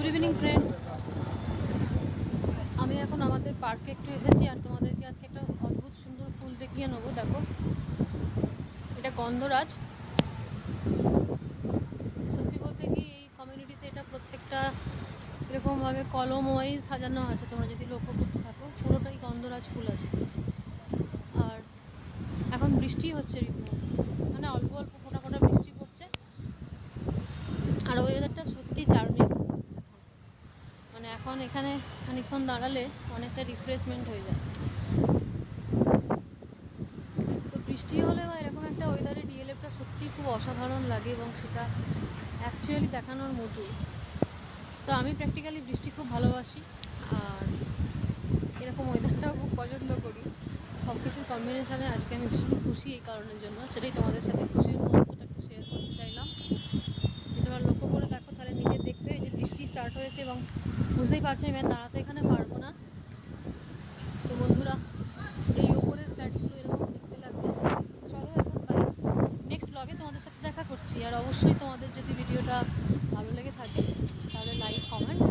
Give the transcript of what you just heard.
Good evening friends. আমি এখন আমাদের পার্কে একটু এসেছি আর তোমাদেরকে আজকে একটা অদ্ভুত সুন্দর ফুল দেখিয়ে নেবো। দেখো, এটা গন্ধরাজ। সত্যি বলতে কি, এই কমিউনিটিতে এটা প্রত্যেকটা এরকমভাবে কলম ওয়াইজ সাজানো আছে। তোমরা যদি লক্ষ্য করতে থাকো, পুরোটাই গন্ধরাজ ফুল আছে। আর এখন বৃষ্টি হচ্ছে রীতিমতো, মানে অল্প অল্প ফোঁটা ফোঁটা বৃষ্টি পড়ছে। আর ওয়েদারটা সত্যি চার্মিং। মানে এখন এখানে খানিকক্ষণ দাঁড়ালে অনেকটা রিফ্রেশমেন্ট হয়ে যায়। তো বৃষ্টি হলে বা এরকম একটা ওয়েদারে ডিএলএফটা সত্যিই খুব অসাধারণ লাগে এবং সেটা অ্যাকচুয়ালি দেখানোর মতোই। তো আমি প্র্যাকটিক্যালি বৃষ্টি খুব ভালোবাসি আর এরকম ওয়েদারটাও খুব পছন্দ করি। সব কিছুর কম্বিনেশানে আজকে আমি ভীষণ খুশি এই কারণের জন্য, সেটাই তোমাদের সাথে খুশির মুহূর্তটা একটু শেয়ার করতে চাইলাম। যদি তোমরা লক্ষ্য করে দেখো তাহলে নিজে দেখবে যে বৃষ্টি স্টার্ট হয়েছে এবং বুঝতেই পারছো আমি আর দাঁড়াতে এখানে পারবো না। তো বন্ধুরা, এই উপরের ফ্ল্যাটসগুলো এরকম দেখতে লাগবে। চলো এখন বাই, নেক্সট ব্লগে তোমাদের সাথে দেখা করছি। আর অবশ্যই তোমাদের যদি ভিডিওটা ভালো লেগে থাকে তাহলে লাইক, কমেন্ট